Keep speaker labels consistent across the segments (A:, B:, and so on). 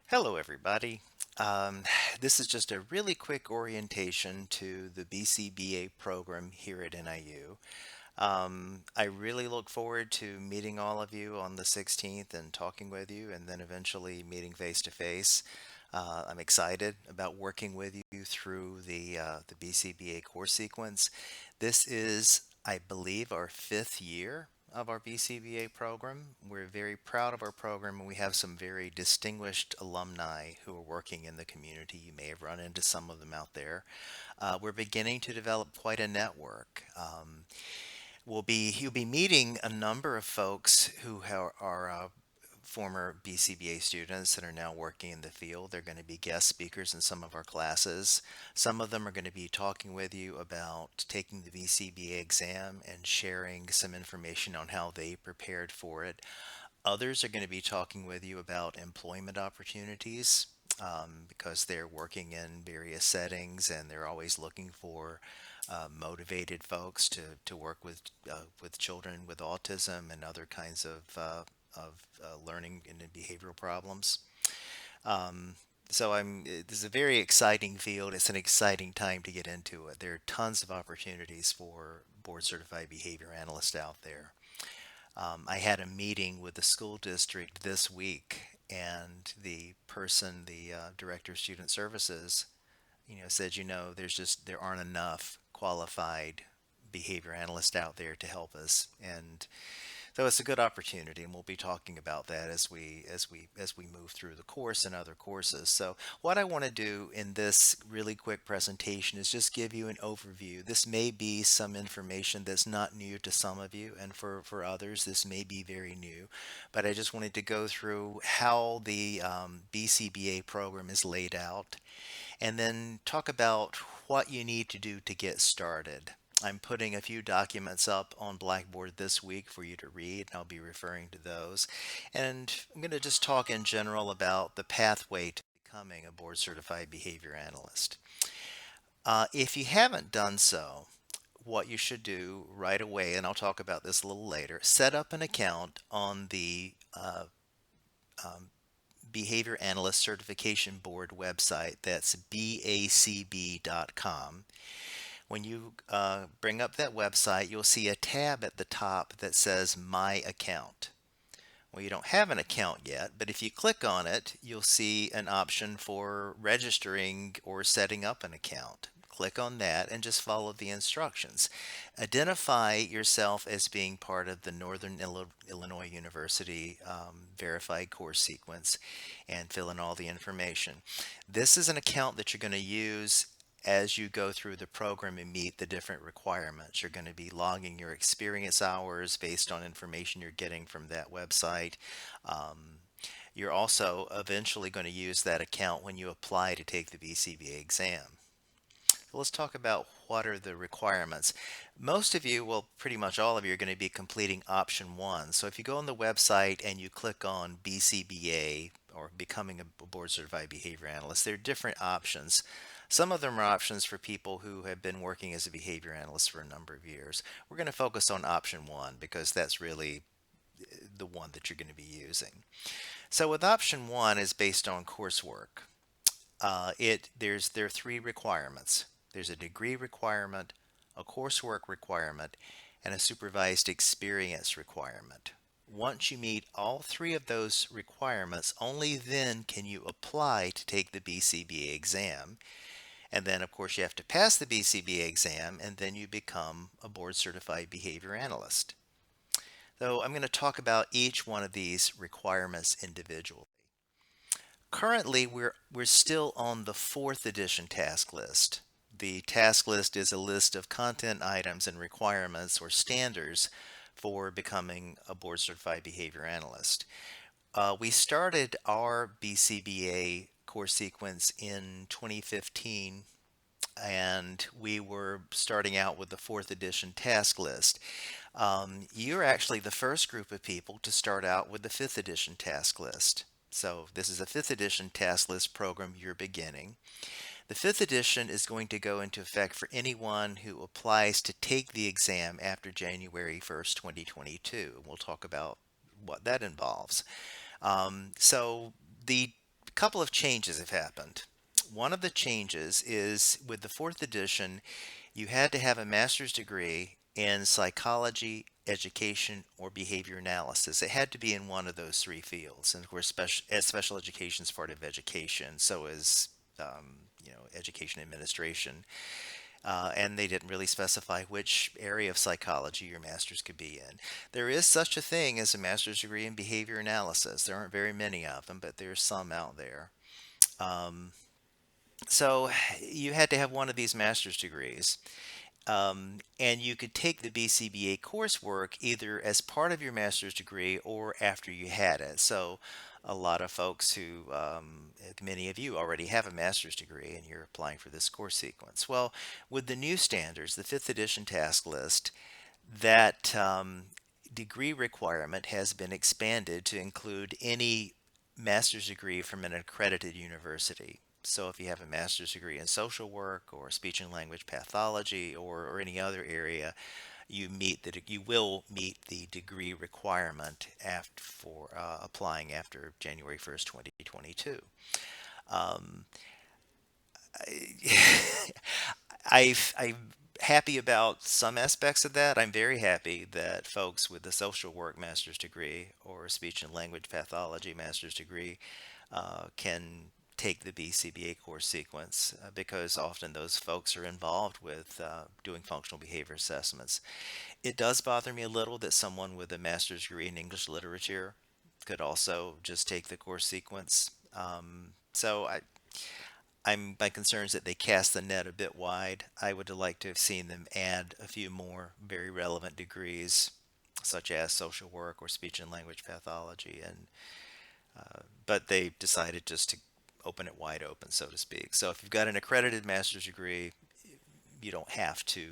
A: Hello, everybody. Um, this is just a really quick orientation to the BCBA program here at NIU. I really look forward to meeting all of you on the 16th and talking with you, and then eventually meeting face to face. I'm excited about working with you through the BCBA course sequence. This is, I believe, our fifth year of our BCBA program. We're very proud of our program, and we have some very distinguished alumni who are working in the community. You may have run into some of them out there. We're beginning to develop quite a network. You'll be meeting a number of folks who are former BCBA students that are now working in the field. They're going to be guest speakers in some of our classes. Some of them are going to be talking with you about taking the BCBA exam and sharing some information on how they prepared for it. Others are going to be talking with you about employment opportunities because they're working in various settings and they're always looking for motivated folks to work with children with autism and other kinds of learning and behavioral problems. Um, this is a very exciting field. It's an exciting time to get into it. There are tons of opportunities for board certified behavior analysts out there. I had a meeting with the school district this week, and the director of student services, said, there aren't enough qualified behavior analysts out there to help us, and so it's a good opportunity, and we'll be talking about that as we move through the course and other courses. So what I want to do in this really quick presentation is just give you an overview. This may be some information that's not new to some of you, and for others this may be very new. But I just wanted to go through how the BCBA program is laid out, and then talk about what you need to do to get started. I'm putting a few documents up on Blackboard this week for you to read, and I'll be referring to those. And I'm going to just talk in general about the pathway to becoming a board certified behavior analyst. If you haven't done so, what you should do right away, and I'll talk about this a little later, set up an account on the um, Behavior Analyst Certification Board website. That's bacb.com. When you bring up that website, you'll see a tab at the top that says My Account. Well, you don't have an account yet, but if you click on it, you'll see an option for registering or setting up an account. Click on that and just follow the instructions. Identify yourself as being part of the Northern Illinois University verified course sequence and fill in all the information. This is an account that you're going to use as you go through the program and meet the different requirements. You're going to be logging your experience hours based on information you're getting from that website. Um, you're also eventually going to use that account when you apply to take the BCBA exam. So let's talk about what are the requirements. Most of you, well, pretty much all of you, are going to be completing option one. So if you go on the website and you click on BCBA or becoming a board certified behavior analyst, there are different options. Some of them are options for people who have been working as a behavior analyst for a number of years. We're going to focus on option one because that's really the one that you're going to be using. So with option one is based on coursework. There are three requirements. There's a degree requirement, a coursework requirement, and a supervised experience requirement. Once you meet all three of those requirements, only then can you apply to take the BCBA exam. And then, of course, you have to pass the BCBA exam, and then you become a board certified behavior analyst. So I'm going to talk about each one of these requirements individually. Currently, we're still on the fourth edition task list. The task list is a list of content items and requirements or standards for becoming a board certified behavior analyst. We started our BCBA course sequence in 2015, and we were starting out with the fourth edition task list. You're actually the first group of people to start out with the fifth edition task list. So this is a fifth edition task list program you're beginning. The fifth edition is going to go into effect for anyone who applies to take the exam after January 1st, 2022. We'll talk about what that involves. So the couple of changes have happened. One of the changes is with the fourth edition, you had to have a master's degree in psychology, education, or behavior analysis. It had to be in one of those three fields. And of course, special education is part of education, so is education administration. And they didn't really specify which area of psychology your master's could be in. There is such a thing as a master's degree in behavior analysis. There aren't very many of them, but there's some out there. Um, so you had to have one of these master's degrees. And you could take the BCBA coursework either as part of your master's degree or after you had it. So, a lot of folks who, many of you already have a master's degree and you're applying for this course sequence. Well, with the new standards, the fifth edition task list, that degree requirement has been expanded to include any master's degree from an accredited university. So if you have a master's degree in social work or speech and language pathology or any other area, you will meet the degree requirement for applying after January 1st, 2022. Um, I'm happy about some aspects of that. I'm very happy that folks with the social work master's degree or speech and language pathology master's degree can take the BCBA course sequence because often those folks are involved with doing functional behavior assessments. It does bother me a little that someone with a master's degree in English literature could also just take the course sequence. My concern is that they cast the net a bit wide. I would have liked to have seen them add a few more very relevant degrees, such as social work or speech and language pathology, but they decided just to open it wide open, so to speak. So if you've got an accredited master's degree, you don't have to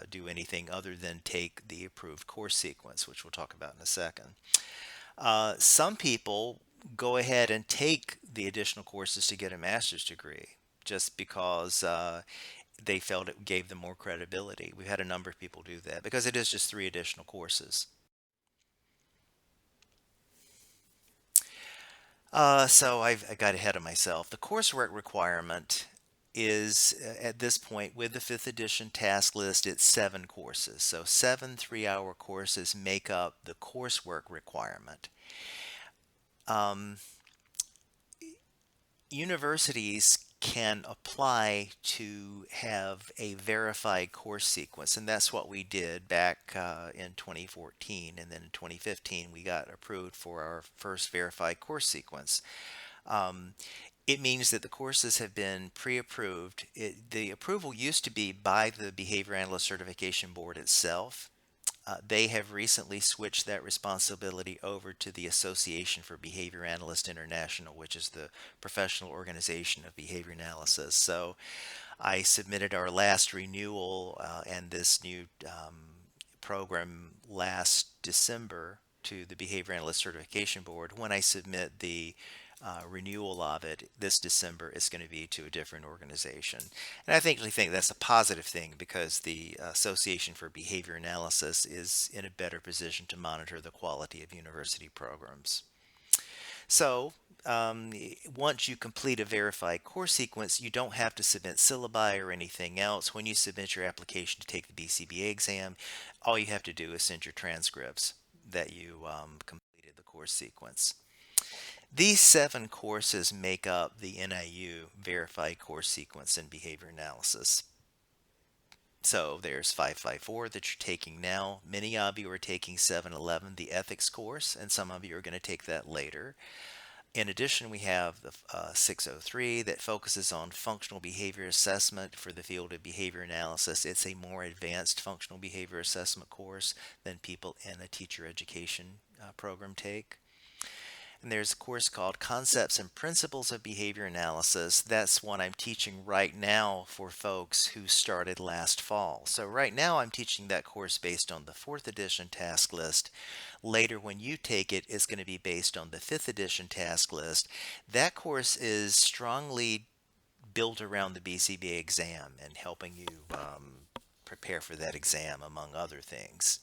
A: do anything other than take the approved course sequence, which we'll talk about in a second. Some people go ahead and take the additional courses to get a master's degree just because they felt it gave them more credibility. We've had a number of people do that because it is just three additional courses. I got ahead of myself. The coursework requirement is at this point with the fifth edition task list, it's 7 courses. So 7 3-hour courses make up the coursework requirement. Um, Universities can apply to have a verified course sequence, and that's what we did back in 2014. And then in 2015, we got approved for our first verified course sequence. Um, it means that the courses have been pre-approved. The approval used to be by the Behavior Analyst Certification Board itself. They have recently switched that responsibility over to the Association for Behavior Analysts International, which is the professional organization of behavior analysis. So I submitted our last renewal and this new program last December to the Behavior Analyst Certification Board. When I submit the renewal of it this December, is going to be to a different organization. And I think that's a positive thing because the Association for Behavior Analysis is in a better position to monitor the quality of university programs. So, once you complete a verified course sequence, you don't have to submit syllabi or anything else. When you submit your application to take the BCBA exam, all you have to do is send your transcripts that you completed the course sequence. These 7 courses make up the NIU verified course sequence in behavior analysis. So there's 554 that you're taking now. Many of you are taking 711, the ethics course, and some of you are going to take that later. In addition, we have the 603 that focuses on functional behavior assessment for the field of behavior analysis. It's a more advanced functional behavior assessment course than people in a teacher education program take. And there's a course called Concepts and Principles of Behavior Analysis. That's one I'm teaching right now for folks who started last fall. So right now I'm teaching that course based on the 4th edition task list. Later when you take it, it's going to be based on the 5th edition task list. That course is strongly built around the BCBA exam and helping you prepare for that exam, among other things.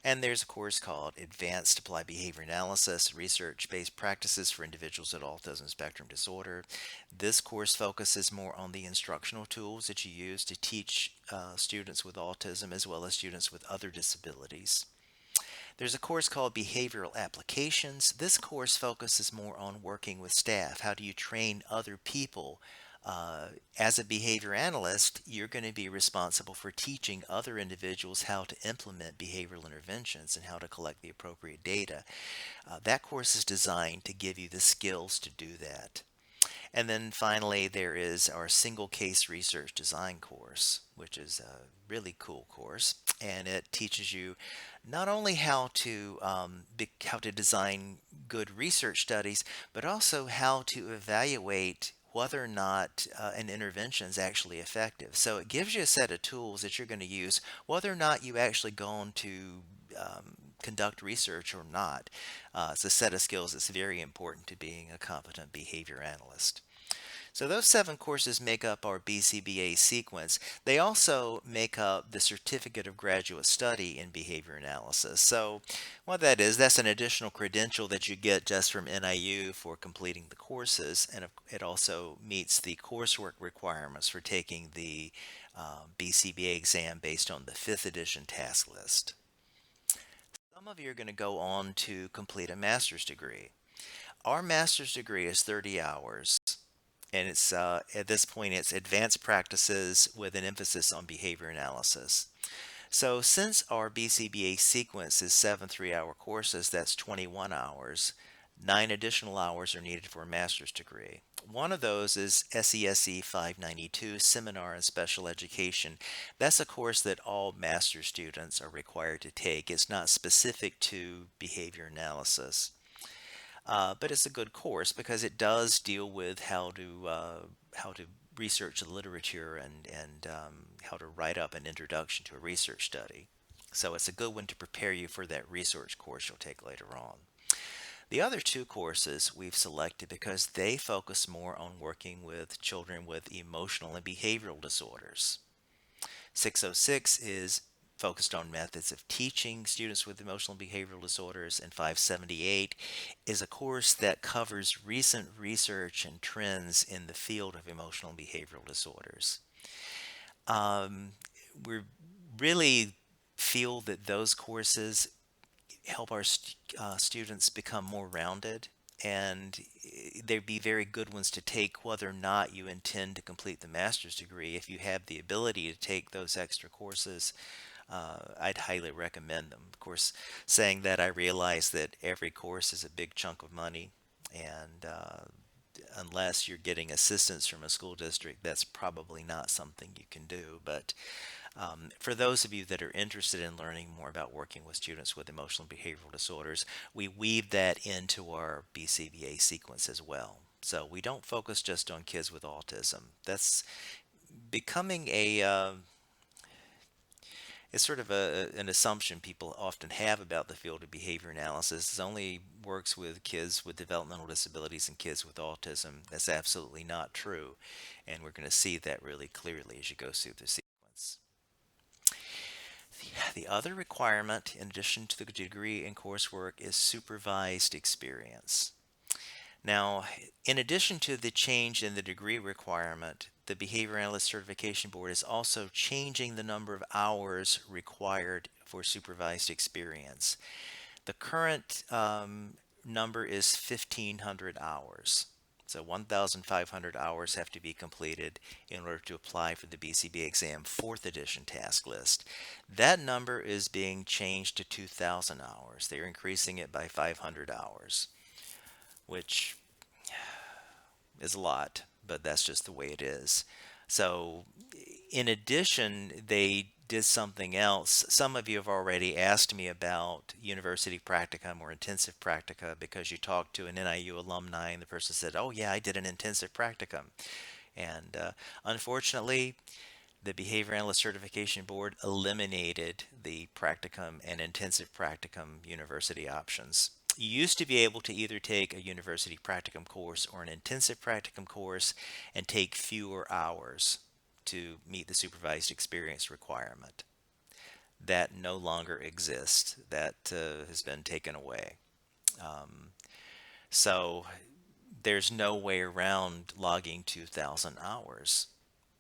A: And there's a course called Advanced Applied Behavior Analysis, Research-Based Practices for Individuals with Autism Spectrum Disorder. This course focuses more on the instructional tools that you use to teach students with autism as well as students with other disabilities. There's a course called Behavioral Applications. This course focuses more on working with staff. How do you train other people? As a behavior analyst, you're going to be responsible for teaching other individuals how to implement behavioral interventions and how to collect the appropriate data. That course is designed to give you the skills to do that. And then finally, there is our single case research design course, which is a really cool course, and it teaches you not only how to design good research studies, but also how to evaluate whether or not an intervention is actually effective. So it gives you a set of tools that you're going to use, whether or not you actually go on to conduct research or not. It's a set of skills that's very important to being a competent behavior analyst. So those 7 courses make up our BCBA sequence. They also make up the Certificate of Graduate Study in Behavior Analysis. So what that is, that's an additional credential that you get just from NIU for completing the courses, and it also meets the coursework requirements for taking the BCBA exam based on the 5th edition task list. Some of you are going to go on to complete a master's degree. Our master's degree is 30 hours, and it's at this point it's advanced practices with an emphasis on behavior analysis. So since our BCBA sequence is 7 3-hour courses, that's 21 hours. 9 additional hours are needed for a master's degree. One of those is SESE 592, Seminar in Special Education. That's a course that all master's students are required to take. It's not specific to behavior analysis. But it's a good course because it does deal with how to research the literature and how to write up an introduction to a research study. So it's a good one to prepare you for that research course you'll take later on. The other 2 courses we've selected because they focus more on working with children with emotional and behavioral disorders. 606 is focused on methods of teaching students with emotional and behavioral disorders, and 578 is a course that covers recent research and trends in the field of emotional and behavioral disorders. We really feel that those courses help our students become more rounded, and they'd be very good ones to take whether or not you intend to complete the master's degree. If you have the ability to take those extra courses, I'd highly recommend them. Of course, saying that, I realize that every course is a big chunk of money, and unless you're getting assistance from a school district, that's probably not something you can do. But for those of you that are interested in learning more about working with students with emotional and behavioral disorders, we weave that into our BCBA sequence as well. So we don't focus just on kids with autism. That's becoming it's sort of an assumption people often have about the field of behavior analysis. It only works with kids with developmental disabilities and kids with autism. That's absolutely not true, and we're going to see that really clearly as you go through the sequence. The other requirement, in addition to the degree and coursework, is supervised experience. Now, in addition to the change in the degree requirement, the Behavior Analyst Certification Board is also changing the number of hours required for supervised experience. The current number is 1,500 hours. So 1,500 hours have to be completed in order to apply for the BCBA exam 4th edition task list. That number is being changed to 2,000 hours. They're increasing it by 500 hours, which is a lot, but that's just the way it is. So in addition, they did something else. Some of you have already asked me about university practicum or intensive practica because you talked to an NIU alumni and the person said, oh yeah, I did an intensive practicum. And unfortunately, the Behavior Analyst Certification Board eliminated the practicum and intensive practicum university options. You used to be able to either take a university practicum course or an intensive practicum course and take fewer hours to meet the supervised experience requirement. that no longer exists, that has been taken away. Um, so there's no way around logging 2,000 hours.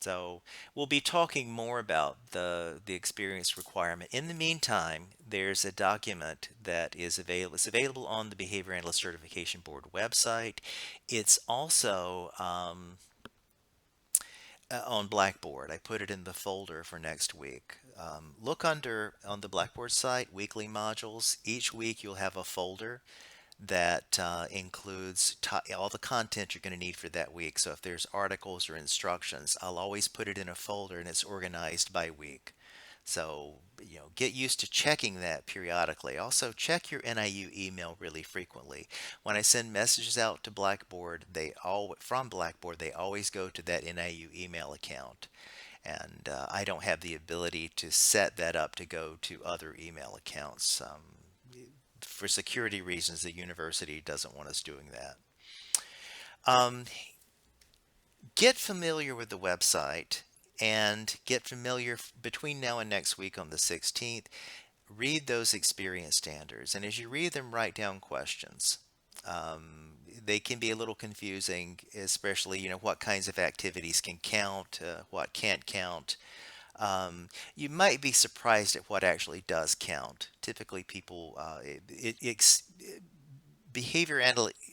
A: So we'll be talking more about the experience requirement. In the meantime, there's a document that is available. It's available on the Behavior Analyst Certification Board website. It's also on Blackboard. I put it in the folder for next week. Look under on the Blackboard site, weekly modules. Each week you'll have a folder that includes all the content you're going to need for that week. So if there's articles or instructions, I'll always put it in a folder and it's organized by week. So, get used to checking that periodically. Also, check your NIU email really frequently. When I send messages out to Blackboard, from Blackboard, they always go to that NIU email account. And I don't have the ability to set that up to go to other email accounts. For security reasons, the university doesn't want us doing that. Um, get familiar with the website and get familiar between now and next week on the 16th. Read those experience standards, and as you read them, write down questions. They can be a little confusing, especially what kinds of activities can count, what can't count. You might be surprised at what actually does count. Typically, people behavior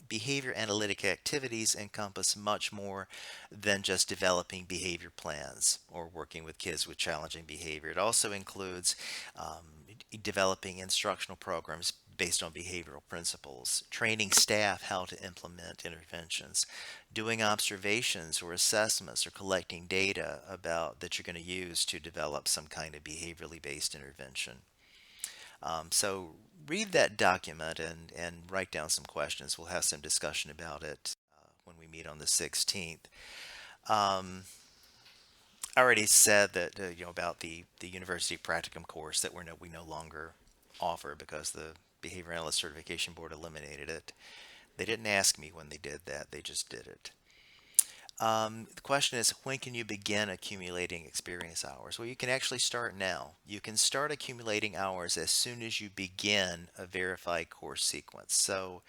A: behavior analytic activities encompass much more than just developing behavior plans or working with kids with challenging behavior. It also includes developing instructional programs based on behavioral principles, training staff how to implement interventions, doing observations or assessments or collecting data about that you're going to use to develop some kind of behaviorally based intervention. So read that document and write down some questions. We'll have some discussion about it when we meet on the 16th. Um, I already said that about the university practicum course that we no longer offer because the Behavior Analyst Certification Board eliminated it. They didn't ask me when they did that; they just did it. The question is, when can you begin accumulating experience hours? Well, you can actually start now. You can start accumulating hours as soon as you begin a verified course sequence. So,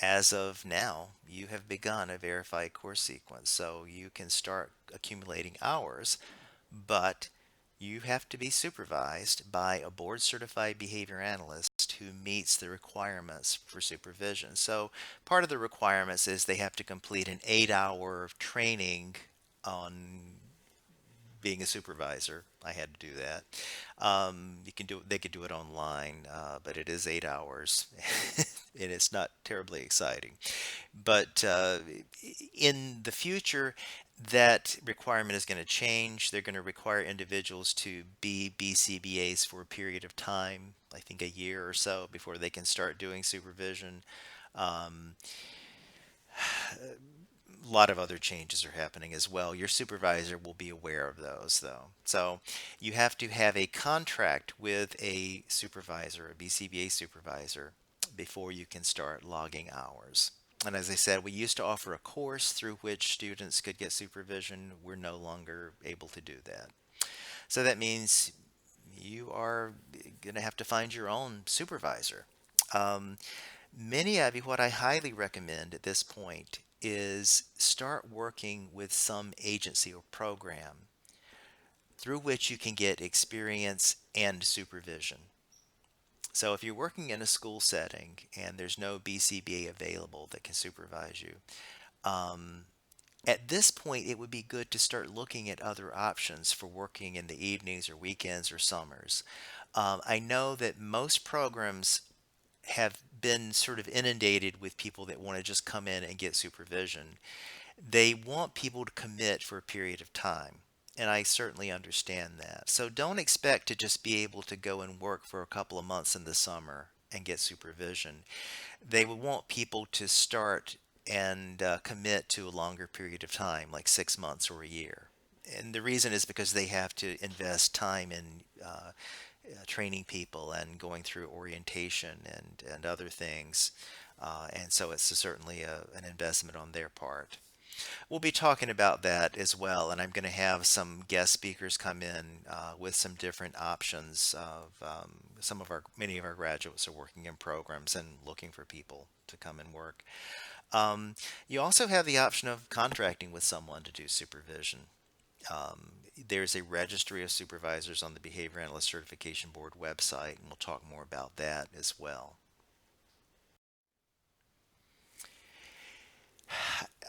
A: as of now, you have begun a verified course sequence. So, you can start accumulating hours, but you have to be supervised by a board certified behavior analyst who meets the requirements for supervision. So, part of the requirements is they have to complete an 8 hour training on being a supervisor. I had to do that. They could do it online, but it is 8 hours, and it's not terribly exciting. But in the future, that requirement is going to change. They're going to require individuals to be BCBAs for a period of time, I think a year or so, before they can start doing supervision. Um, a lot of other changes are happening as well. Your supervisor will be aware of those, though. So you have to have a contract with a supervisor, a BCBA supervisor, before you can start logging hours. And as I said, we used to offer a course through which students could get supervision. We're no longer able to do that. So that means you are going to have to find your own supervisor. Um, Many of you, what I highly recommend at this point is start working with some agency or program through which you can get experience and supervision. So if you're working in a school setting and there's no BCBA available that can supervise you, um, at this point it would be good to start looking at other options for working in the evenings or weekends or summers. I know that most programs have been sort of inundated with people that want to just come in and get supervision. They want people to commit for a period of time. And I certainly understand that. So don't expect to just be able to go and work for a couple of months in the summer and get supervision. They would want people to start and commit to a longer period of time, like 6 months or a year. And the reason is because they have to invest time in training people and going through orientation and other things. And so it's certainly an investment on their part. We'll be talking about that as well, and I'm going to have some guest speakers come in with some different options of many of our graduates are working in programs and looking for people to come and work. You also have the option of contracting with someone to do supervision. Um, there's a registry of supervisors on the Behavior Analyst Certification Board website, and we'll talk more about that as well.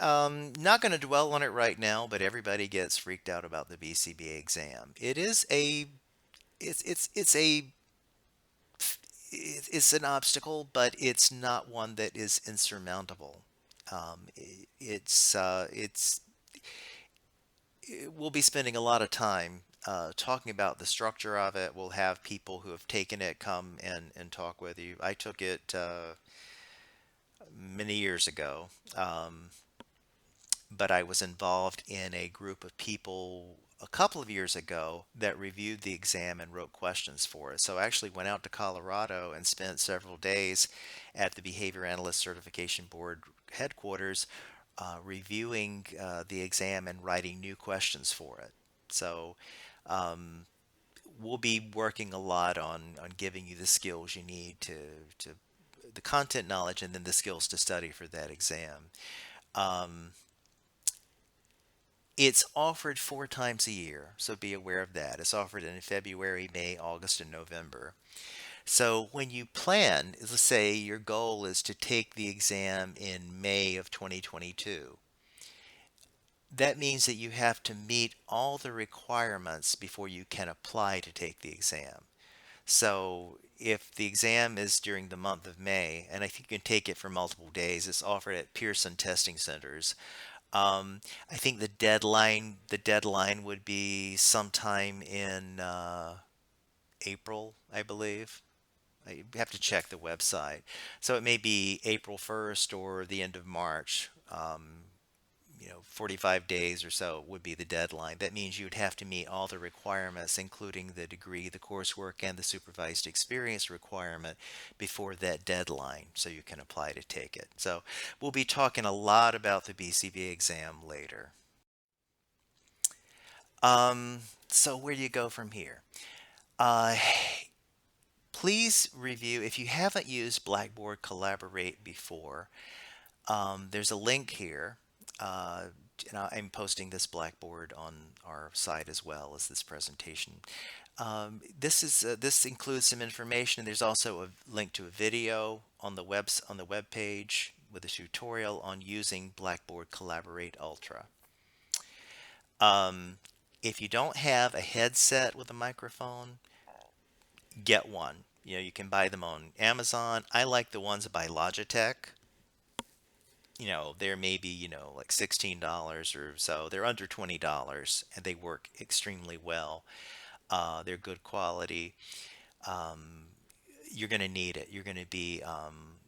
A: Not going to dwell on it right now, but everybody gets freaked out about the BCBA exam. It's a it's an obstacle, but it's not one that is insurmountable. It's we'll be spending a lot of time talking about the structure of it. We'll have people who have taken it come and talk with you. I took it many years ago. But I was involved in a group of people a couple of years ago that reviewed the exam and wrote questions for it. So I actually went out to Colorado and spent several days at the Behavior Analyst Certification Board headquarters reviewing the exam and writing new questions for it. So um, we'll be working a lot on giving you the skills you need to the content knowledge and then the skills to study for that exam. Um, It's offered 4 times a year, so be aware of that. It's offered in February, May, August, and November. So when you plan, let's say your goal is to take the exam in May of 2022, that means that you have to meet all the requirements before you can apply to take the exam. So if the exam is during the month of May, and I think you can take it for multiple days, it's offered at Pearson testing centers. I think the deadline would be sometime in April, I believe. I have to check the website. So it may be April 1st or the end of March. 45 days or so would be the deadline. That means you'd have to meet all the requirements, including the degree, the coursework, and the supervised experience requirement before that deadline, so you can apply to take it. So we'll be talking a lot about the BCBA exam later. Um, so where do you go from here? Uh, please review, if you haven't used Blackboard Collaborate before, there's a link here. Uh, and I'm posting this Blackboard on our site as well as this presentation. This includes some information. There's also a link to a video on the web page with a tutorial on using Blackboard Collaborate Ultra. Um, if you don't have a headset with a microphone, get one. You can buy them on Amazon. I like the ones by Logitech. They're maybe, like $16 or so. They're under $20 and they work extremely well. They're good quality. Um, you're going to need it. You're going to be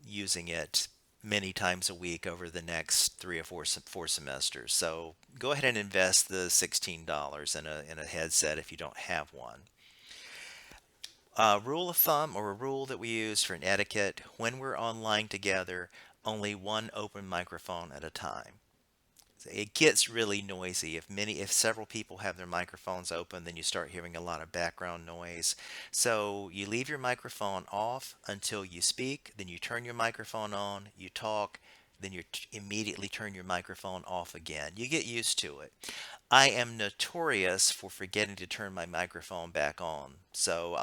A: using it many times a week over the next 3 or 4 semesters. So go ahead and invest the $16 in a headset if you don't have one. Rule of thumb, or a rule that we use for an etiquette: when we're online together, only one open microphone at a time. It gets really noisy if several people have their microphones open, then you start hearing a lot of background noise. So you leave your microphone off until you speak, then you turn your microphone on, you talk, then you immediately turn your microphone off again. You get used to it. I am notorious for forgetting to turn my microphone back on. So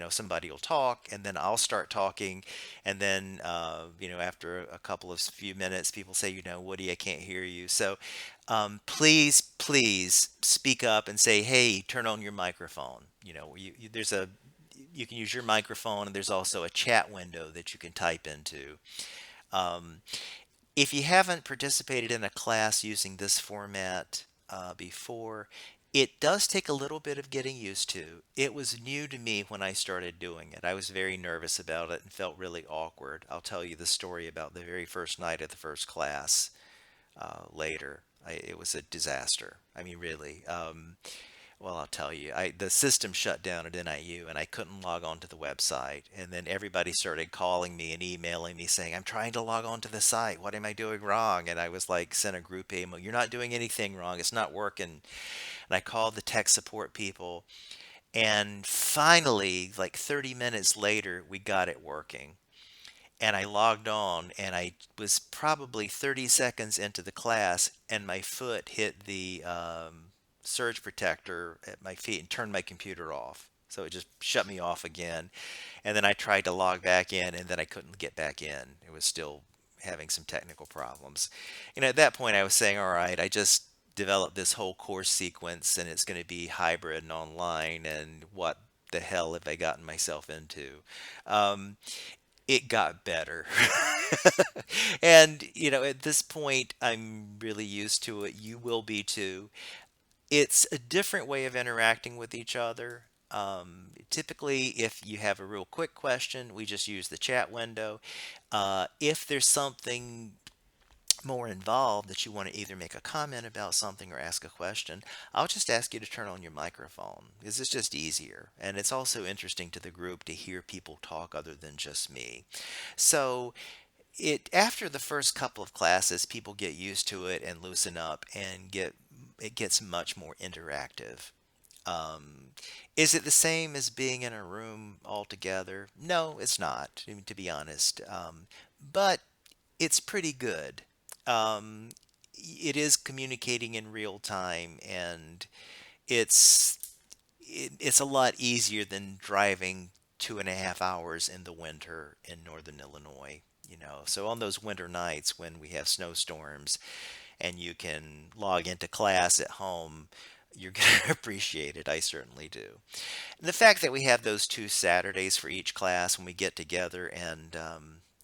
A: somebody will talk and then I'll start talking. And then, after a couple of few minutes, people say, Woody, I can't hear you. So please, please speak up and say, hey, turn on your microphone. You can use your microphone, and there's also a chat window that you can type into. Um, if you haven't participated in a class using this format before, it does take a little bit of getting used to. It was new to me when I started doing it. I was very nervous about it and felt really awkward. I'll tell you the story about the very first night of the first class later. It was a disaster. I mean, really. Well, I'll tell you, the system shut down at NIU and I couldn't log on to the website. And then everybody started calling me and emailing me saying, I'm trying to log on to the site. What am I doing wrong? And I was like, sent a group email, you're not doing anything wrong. It's not working. And I called the tech support people. And finally, like 30 minutes later, we got it working. And I logged on and I was probably 30 seconds into the class and my foot hit the surge protector at my feet and turned my computer off. So it just shut me off again. And then I tried to log back in and then I couldn't get back in. It was still having some technical problems. At that point I was saying, all right, I just developed this whole course sequence and it's going to be hybrid and online, and what the hell have I gotten myself into? Um, it got better. And, at this point, I'm really used to it. You will be too. It's a different way of interacting with each other. Typically, if you have a real quick question, we just use the chat window. If there's something more involved that you want to either make a comment about something or ask a question, I'll just ask you to turn on your microphone because it's just easier. And it's also interesting to the group to hear people talk other than just me. So it after the first couple of classes, people get used to it and loosen up and it gets much more interactive. Um, is it the same as being in a room all together? No, it's not, I mean, to be honest. But it's pretty good. Um, it is communicating in real time, and it's it's a lot easier than driving 2.5 hours in the winter in northern Illinois. So on those winter nights when we have snowstorms and you can log into class at home, you're going to appreciate it. I certainly do. And the fact that we have those 2 Saturdays for each class when we get together and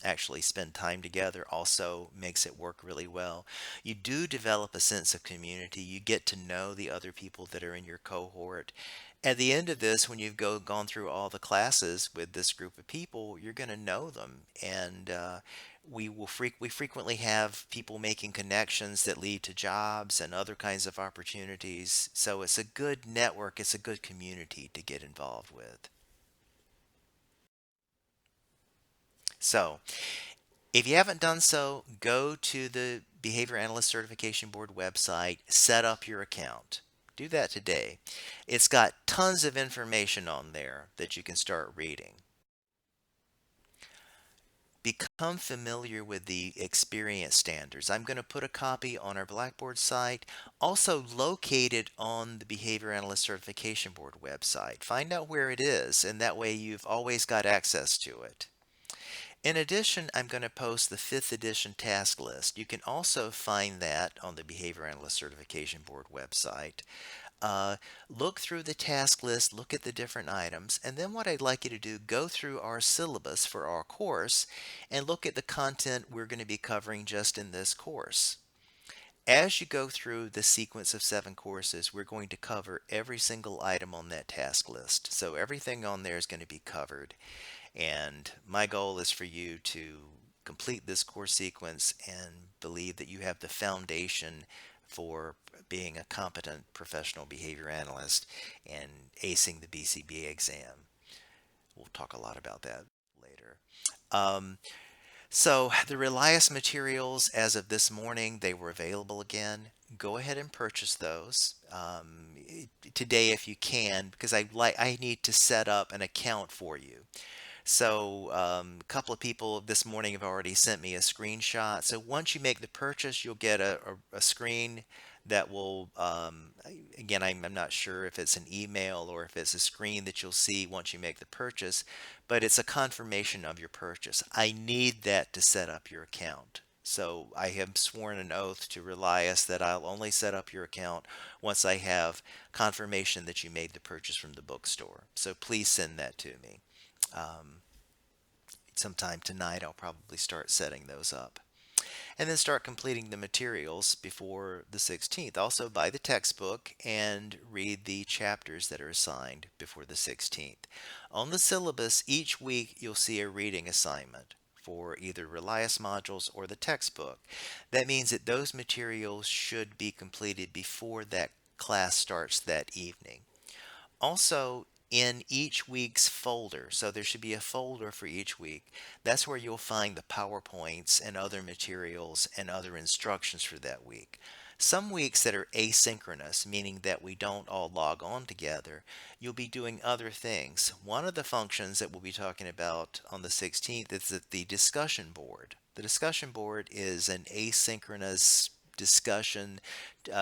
A: actually spend time together also makes it work really well. You do develop a sense of community. You get to know the other people that are in your cohort. At the end of this, when you've gone through all the classes with this group of people, you're going to know them, and we frequently have people making connections that lead to jobs and other kinds of opportunities. So it's a good network, it's a good community to get involved with. So if you haven't done so, go to the Behavior Analyst Certification Board website, set up your account. Do that today. It's got tons of information on there that you can start reading. Become familiar with the experience standards. I'm going to put a copy on our Blackboard site, also located on the Behavior Analyst Certification Board website. Find out where it is, and that way you've always got access to it. In addition, I'm going to post the 5th edition task list. You can also find that on the Behavior Analyst Certification Board website. Uh, look through the task list, look at the different items, and then what I'd like you to do, go through our syllabus for our course and look at the content we're going to be covering just in this course. As you go through the sequence of 7 courses, we're going to cover every single item on that task list. So everything on there is going to be covered. And my goal is for you to complete this course sequence and believe that you have the foundation for being a competent professional behavior analyst and acing the BCBA exam. We'll talk a lot about that later. Um, so the Relias materials, as of this morning, they were available again. Go ahead and purchase those today if you can, because I need to set up an account for you. So a couple of people this morning have already sent me a screenshot. So once you make the purchase, you'll get a screen that will, again, I'm not sure if it's an email or if it's a screen that you'll see once you make the purchase, but it's a confirmation of your purchase. I need that to set up your account. So I have sworn an oath to Relias that I'll only set up your account once I have confirmation that you made the purchase from the bookstore. So please send that to me. Um, Sometime tonight, I'll probably start setting those up. And then start completing the materials before the 16th. Also, buy the textbook and read the chapters that are assigned before the 16th. On the syllabus, each week you'll see a reading assignment for either Relias modules or the textbook. That means that those materials should be completed before that class starts that evening. Also, in each week's folder, so there should be a folder for each week, that's where you'll find the PowerPoints and other materials and other instructions for that week. Some weeks that are asynchronous, meaning that we don't all log on together, you'll be doing other things. One of the functions that we'll be talking about on the 16th is the discussion board. The discussion board is an asynchronous discussion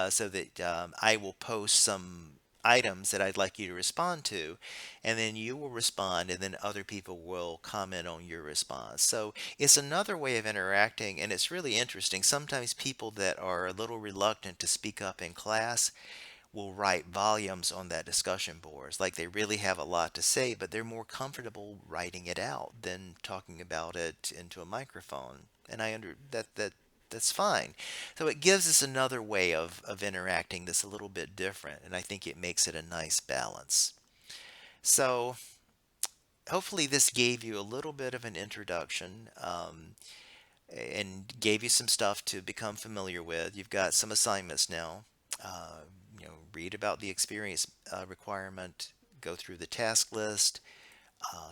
A: so that I will post some items that I'd like you to respond to, and then you will respond, and then other people will comment on your response. So it's another way of interacting, and it's really interesting. Sometimes people that are a little reluctant to speak up in class will write volumes on that discussion boards. Like they really have a lot to say, but they're more comfortable writing it out than talking about it into a microphone. And I under that's fine. So it gives us another way of interacting that's a little bit different, and I think it makes it a nice balance. So hopefully this gave you a little bit of an introduction. And gave you some stuff to become familiar with. You've got some assignments now. Read about the experience requirement, go through the task list,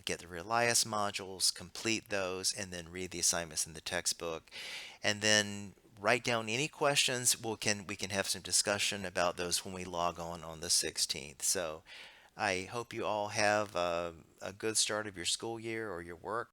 A: get the Relias modules, complete those, and then read the assignments in the textbook, and then write down any questions. We can have some discussion about those when we log on the 16th. So I hope you all have a good start of your school year or your work.